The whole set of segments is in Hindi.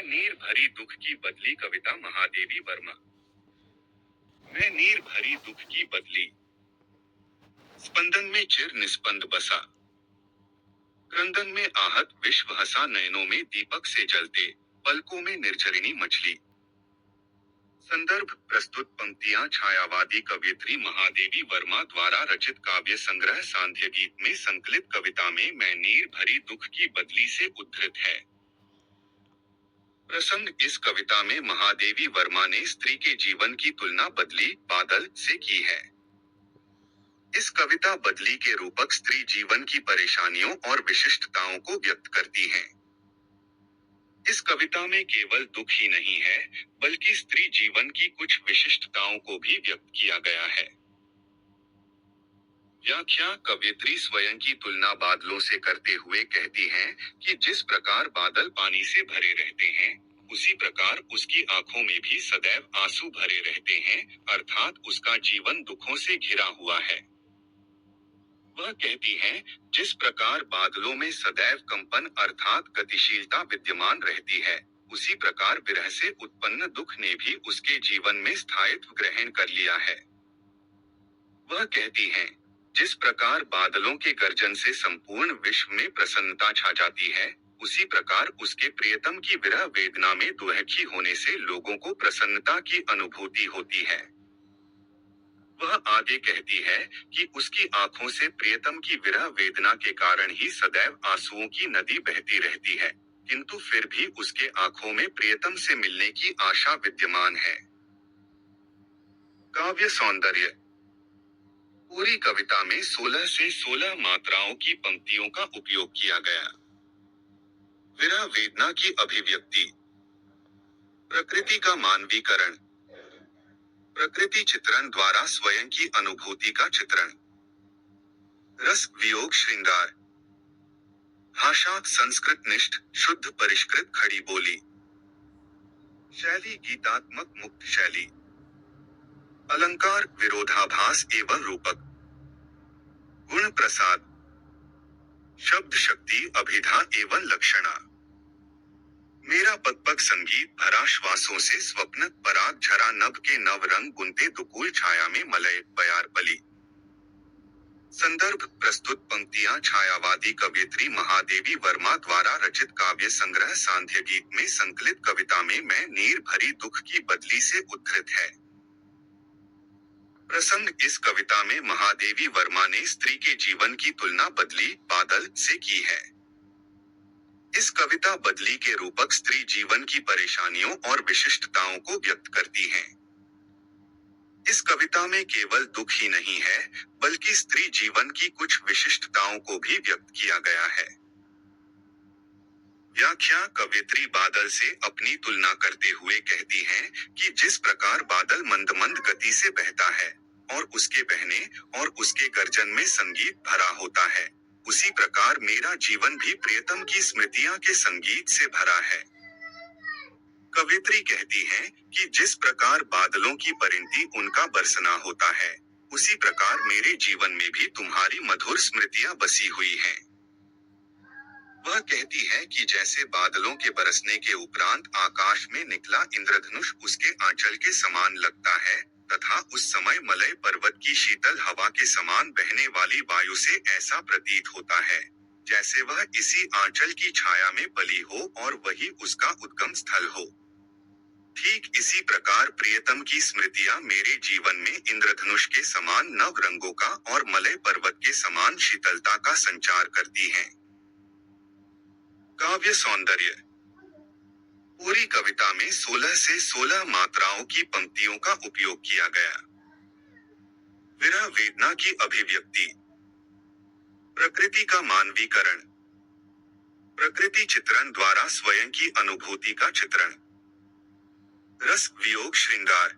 मैं नीर भरी दुख की बदली कविता महादेवी वर्मा। मैं नीर भरी दुख की बदली, स्पंदन में चिर निस्पंद बसा, क्रंदन में आहत विश्व हंसा, नयनों में दीपक से जलते, पलकों में निर्झरिणी मछली। संदर्भ प्रस्तुत पंक्तियां छायावादी कवयित्री महादेवी वर्मा द्वारा रचित काव्य संग्रह सांध्य गीत में संकलित कविता में मैं नीर भरी दुख की बदली से उद्धृत है। प्रसंग इस कविता में महादेवी वर्मा ने स्त्री के जीवन की तुलना बदली बादल से की है। इस कविता बदली के रूपक स्त्री जीवन की परेशानियों और विशिष्टताओं को व्यक्त करती हैं। इस कविता में केवल दुख ही नहीं है, बल्कि स्त्री जीवन की कुछ विशिष्टताओं को भी व्यक्त किया गया है। व्याख्या कवयित्री स्वयं की तुलना बादलों से करते हुए कहती हैं कि जिस प्रकार बादल पानी से भरे रहते हैं, उसी प्रकार उसकी आंखों में भी सदैव आंसू भरे रहते हैं, अर्थात उसका जीवन दुखों से घिरा हुआ है। वह कहती हैं, जिस प्रकार बादलों में सदैव कंपन अर्थात गतिशीलता विद्यमान रहती है, उसी प्रकार विरह से उत्पन्न दुख ने भी उसके जीवन में स्थायित्व ग्रहण कर लिया है। वह कहती हैं, जिस प्रकार बादलों के गर्जन से संपूर्ण विश्व में प्रसन्नता छा जाती है, उसी प्रकार उसके प्रियतम की विरह वेदना में दुहखी होने से लोगों को प्रसन्नता की अनुभूति होती है। वह आगे कहती है कि उसकी आंखों से प्रियतम की विरह वेदना के कारण ही सदैव आंसुओं की नदी बहती रहती है, किंतु फिर भी उसके आंखों में प्रियतम से मिलने की आशा विद्यमान है। काव्य सौंदर्य। पूरी कविता में 16 से 16 मात्राओं की पंक्तियों का उपयोग किया गया। विरह वेदना की अभिव्यक्ति, प्रकृति का मानवीकरण, प्रकृति चित्रण द्वारा स्वयं की अनुभूति का चित्रण, रस वियोग श्रृंगार, भाषात संस्कृत निष्ठ शुद्ध परिष्कृत खड़ी बोली, शैली गीतात्मक मुक्त शैली, अलंकार विरोधाभास एवं रूपक, गुण प्रसाद, शब्द शक्ति अभिधा एवं लक्षणा, मेरा पगपग संगीत भरा श्वासों से स्वप्न पराग झरा, नभ के नव रंग बुनते दुकूल छाया में मलय बयार बली। संदर्भ प्रस्तुत पंक्तियां छायावादी कवयित्री महादेवी वर्मा द्वारा रचित काव्य संग्रह सांध्य गीत में संकलित कविता में मैं नीर भरी दुख की बदली से उद्धृत है। प्रसंग इस कविता में महादेवी वर्मा ने स्त्री के जीवन की तुलना बदली बादल से की है। इस कविता बदली के रूपक स्त्री जीवन की परेशानियों और विशिष्टताओं को व्यक्त करती हैं। इस कविता में केवल दुख ही नहीं है, बल्कि स्त्री जीवन की कुछ विशिष्टताओं को भी व्यक्त किया गया है। व्याख्या कवयित्री बादल से अपनी तुलना करते हुए कहती हैं कि जिस प्रकार बादल मंद मंद गति से बहता है और उसके बहने और उसके गर्जन में संगीत भरा होता है, उसी प्रकार मेरा जीवन भी प्रियतम की स्मृतियां के संगीत से भरा है। कवयित्री कहती हैं कि जिस प्रकार बादलों की परिणति उनका बरसना होता है, उसी प्रकार मेरे जीवन में भी तुम्हारी मधुर स्मृतियां बसी हुई हैं। वह कहती है कि जैसे बादलों के बरसने के उपरांत आकाश में निकला इंद्रधनुष उसके आंचल के समान लगता है, तथा उस समय मलय पर्वत की शीतल हवा के समान बहने वाली वायु से ऐसा प्रतीत होता है, जैसे वह इसी आंचल की छाया में पली हो और वही उसका उद्गम स्थल हो। ठीक इसी प्रकार प्रियतम की स्मृतियां मेरे जीवन में इंद्रधनुष के समान नव रंगों का और मलय पर्वत के समान शीतलता का संचार करती हैं। काव्य सौंदर्य। पूरी कविता में 16 से 16 मात्राओं की पंक्तियों का उपयोग किया गया। विरह वेदना की अभिव्यक्ति, प्रकृति का मानवीकरण, प्रकृति चित्रण द्वारा स्वयं की अनुभूति का चित्रण, रस वियोग श्रृंगार,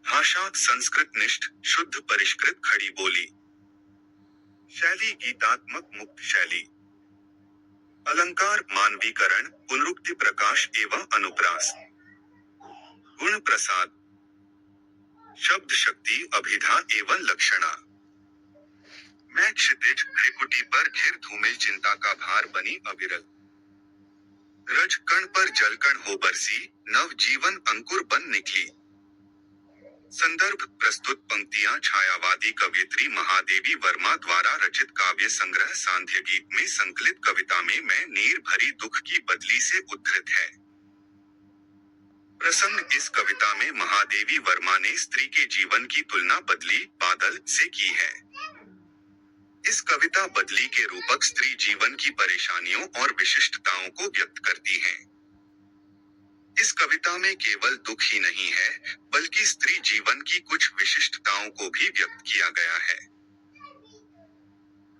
भाषात संस्कृत निष्ठ शुद्ध परिष्कृत खड़ी बोली, शैली गीतात्मक मुक्त शैली, अलंकार मानवीकरण पुनरुक्ति प्रकाश एवं अनुप्रास, गुण प्रसाद, शब्द शक्ति अभिधा एवं लक्षणा। मैं क्षितिज भ्रिकुटी पर घिर धूमिल चिंता का भार बनी अविरल। रज कण पर जलकण हो बरसी, नव जीवन अंकुर बन निकली। संदर्भ प्रस्तुत पंक्तियां छायावादी कवयित्री महादेवी वर्मा द्वारा रचित काव्य संग्रह सांध्य गीत में संकलित कविता में मैं नीर भरी दुख की बदली से उद्धृत है। प्रसंग इस कविता में महादेवी वर्मा ने स्त्री के जीवन की तुलना बदली बादल से की है। इस कविता बदली के रूपक स्त्री जीवन की परेशानियों और विशिष्टताओं को व्यक्त करती है। इस कविता में केवल दुख ही नहीं है, बल्कि स्त्री जीवन की कुछ विशिष्टताओं को भी व्यक्त किया गया है।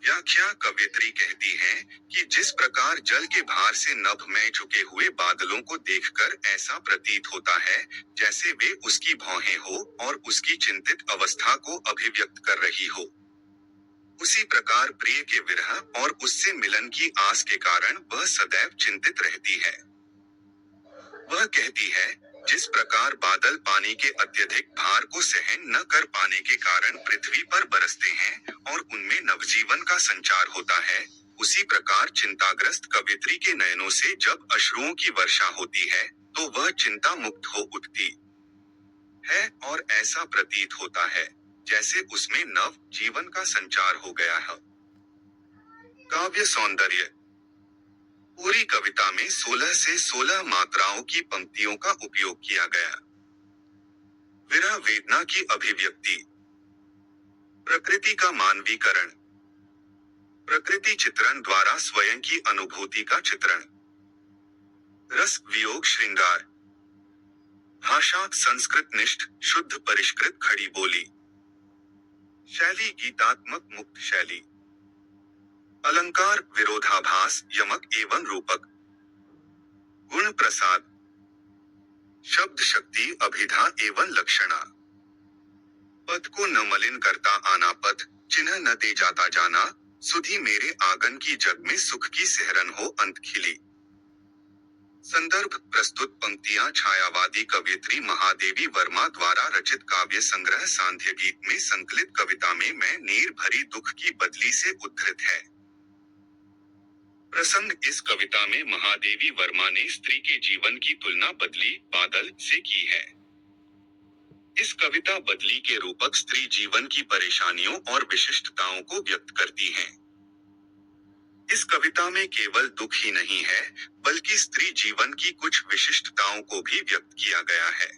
व्याख्या कवयित्री कहती है कि जिस प्रकार जल के भार से नभ में झुके हुए बादलों को देखकर ऐसा प्रतीत होता है जैसे वे उसकी भौहें हो और उसकी चिंतित अवस्था को अभिव्यक्त कर रही हो, उसी प्रकार प्रिय के विरह और उससे मिलन की आस के कारण वह सदैव चिंतित रहती है। वह कहती है, जिस प्रकार बादल पानी के अत्यधिक भार को सहन न कर पाने के कारण पृथ्वी पर बरसते हैं और उनमें नवजीवन का संचार होता है, उसी प्रकार चिंताग्रस्त कवयित्री के नयनों से जब अश्रुओं की वर्षा होती है, तो वह चिंता मुक्त हो उठती है और ऐसा प्रतीत होता है जैसे उसमें नव जीवन का संचार हो गया है। काव्य सौंदर्य। पूरी कविता में 16 से 16 मात्राओं की पंक्तियों का उपयोग किया गया। विरह वेदना की अभिव्यक्ति, प्रकृति का मानवीकरण, प्रकृति चित्रण द्वारा स्वयं की अनुभूति का चित्रण, रस वियोग श्रृंगार, भाषा संस्कृत निष्ठ शुद्ध परिष्कृत खड़ी बोली, शैली गीतात्मक मुक्त शैली, अलंकार विरोधाभास यमक एवं रूपक, गुण प्रसाद, शब्द शक्ति अभिधा एवं लक्षणा, पद को न मलिन करता आना पथ, चिन्ह न दे जाता जाना, सुधी मेरे आंगन की जग में सुख की सिहरन हो अंत खिली। संदर्भ प्रस्तुत पंक्तियां छायावादी कवयित्री महादेवी वर्मा द्वारा रचित काव्य संग्रह सांध्य गीत में संकलित कविता में मैं नीर भरी दुख की बदली से उद्धृत है। प्रसंग इस कविता में महादेवी वर्मा ने स्त्री के जीवन की तुलना बदली बादल से की है। इस कविता बदली के रूपक स्त्री जीवन की परेशानियों और विशिष्टताओं को व्यक्त करती है। इस कविता में केवल दुख ही नहीं है, बल्कि स्त्री जीवन की कुछ विशिष्टताओं को भी व्यक्त किया गया है।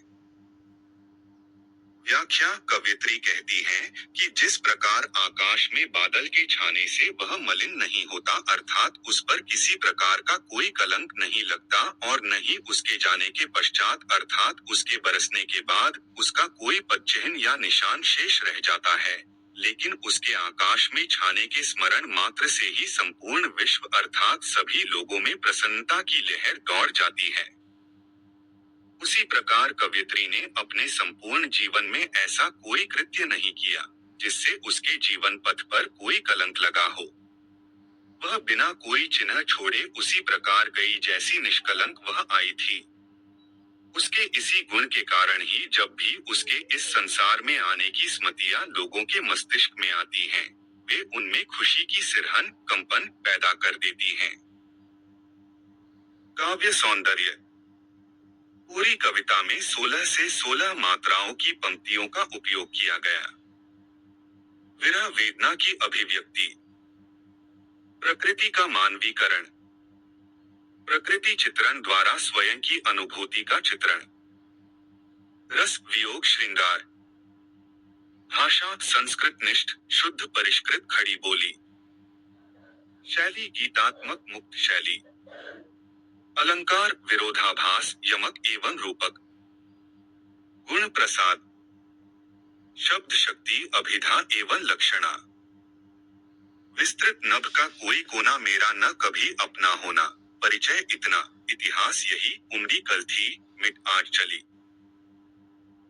व्याख्या कवयित्री कहती है कि जिस प्रकार आकाश में बादल के छाने से वह मलिन नहीं होता, अर्थात उस पर किसी प्रकार का कोई कलंक नहीं लगता और न ही उसके जाने के पश्चात अर्थात उसके बरसने के बाद उसका कोई पदचिह्न या निशान शेष रह जाता है, लेकिन उसके आकाश में छाने के स्मरण मात्र से ही संपूर्ण विश्व अर्थात सभी लोगों में प्रसन्नता की लहर दौड़ जाती है, उसी प्रकार कवयित्री ने अपने संपूर्ण जीवन में ऐसा कोई कृत्य नहीं किया जिससे उसके जीवन पथ पर कोई कलंक लगा हो। वह बिना कोई चिन्ह छोड़े उसी प्रकार गई जैसी निष्कलंक वह आई थी। उसके इसी गुण के कारण ही जब भी उसके इस संसार में आने की स्मृतियां लोगों के मस्तिष्क में आती हैं, वे उनमें खुशी की सिरहन कंपन पैदा कर देती हैं। काव्य सौंदर्य। पूरी कविता में 16 से 16 मात्राओं की पंक्तियों का उपयोग किया गया। विरह वेदना की अभिव्यक्ति, प्रकृति का मानवीकरण, प्रकृति चित्रण द्वारा स्वयं की अनुभूति का चित्रण, रस वियोग श्रृंगार, भाषा संस्कृत निष्ठ शुद्ध परिष्कृत खड़ी बोली, शैली गीतात्मक मुक्त शैली, अलंकार विरोधाभास यमक एवं रूपक, गुण प्रसाद, शब्द शक्ति अभिधा एवं लक्षणा, विस्तृत नभ का कोई कोना मेरा न कभी अपना होना, परिचय इतना, इतिहास यही, उमड़ी कल थी, मिट आज चली।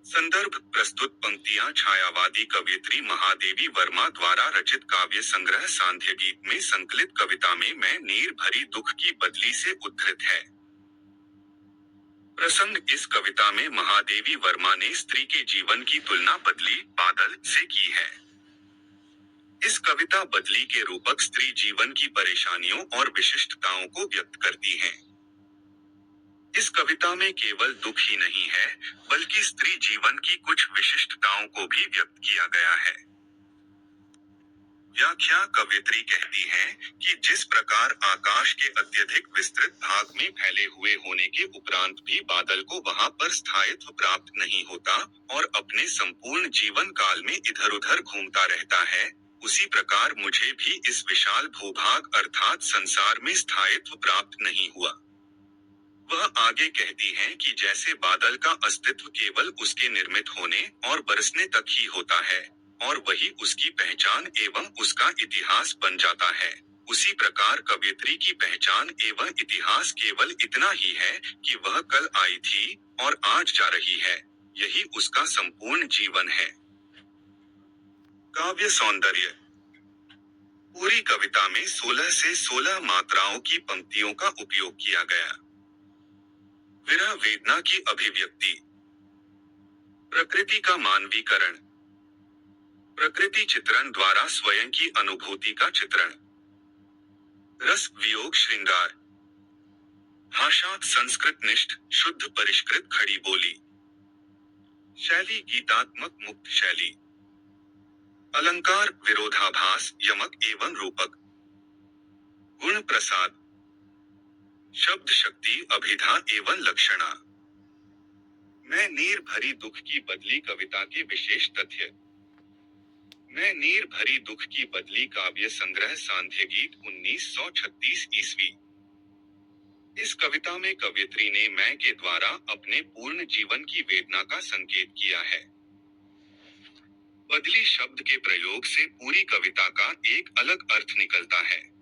संदर्भ प्रस्तुत पंक्तियां छायावादी कवयित्री महादेवी वर्मा द्वारा रचित काव्य संग्रह सांध्य गीत में संकलित कविता में मैं नीर भरी दुख की बदली से उद्धृत है। प्रसंग इस कविता में महादेवी वर्मा ने स्त्री के जीवन की तुलना बदली बादल से की है। इस कविता बदली के रूपक स्त्री जीवन की परेशानियों और विशिष्टताओं को व्यक्त करती है। इस कविता में केवल दुख ही नहीं है, बल्कि स्त्री जीवन की कुछ विशिष्टताओं को भी व्यक्त किया गया है। व्याख्या कवित्री कहती है कि जिस प्रकार आकाश के अत्यधिक विस्तृत भाग में फैले हुए होने के उपरांत भी बादल को वहां पर स्थायित्व प्राप्त नहीं होता और अपने संपूर्ण जीवन काल में इधर उधर घूमता रहता है, उसी प्रकार मुझे भी इस विशाल भूभाग अर्थात संसार में स्थायित्व प्राप्त नहीं हुआ। वह आगे कहती है कि जैसे बादल का अस्तित्व केवल उसके निर्मित होने और बरसने तक ही होता है और वही उसकी पहचान एवं उसका इतिहास बन जाता है, उसी प्रकार कवियत्री की पहचान एवं इतिहास केवल इतना ही है कि वह कल आई थी और आज जा रही है, यही उसका संपूर्ण जीवन है। काव्य सौंदर्य। पूरी कविता में 16 से 16 मात्राओं की पंक्तियों का उपयोग किया गया। विरह वेदना की अभिव्यक्ति, प्रकृति का मानवीकरण, प्रकृति चित्रण द्वारा स्वयं की अनुभूति का चित्रण, रस वियोग श्रृंगार, भाषात संस्कृत निष्ठ शुद्ध परिष्कृत खड़ी बोली, शैली गीतात्मक मुक्त शैली, अलंकार विरोधाभास यमक एवं रूपक, गुण प्रसाद, शब्द शक्ति अभिधा एवं लक्षणा। मैं नीर भरी दुख की बदली कविता के विशेष तथ्य। मैं नीर भरी दुख की बदली काव्य संग्रह सांध्य गीत 1936 ईस्वी। इस कविता में कवियत्री ने मैं के द्वारा अपने पूर्ण जीवन की वेदना का संकेत किया है। बदली शब्द के प्रयोग से पूरी कविता का एक अलग अर्थ निकलता है।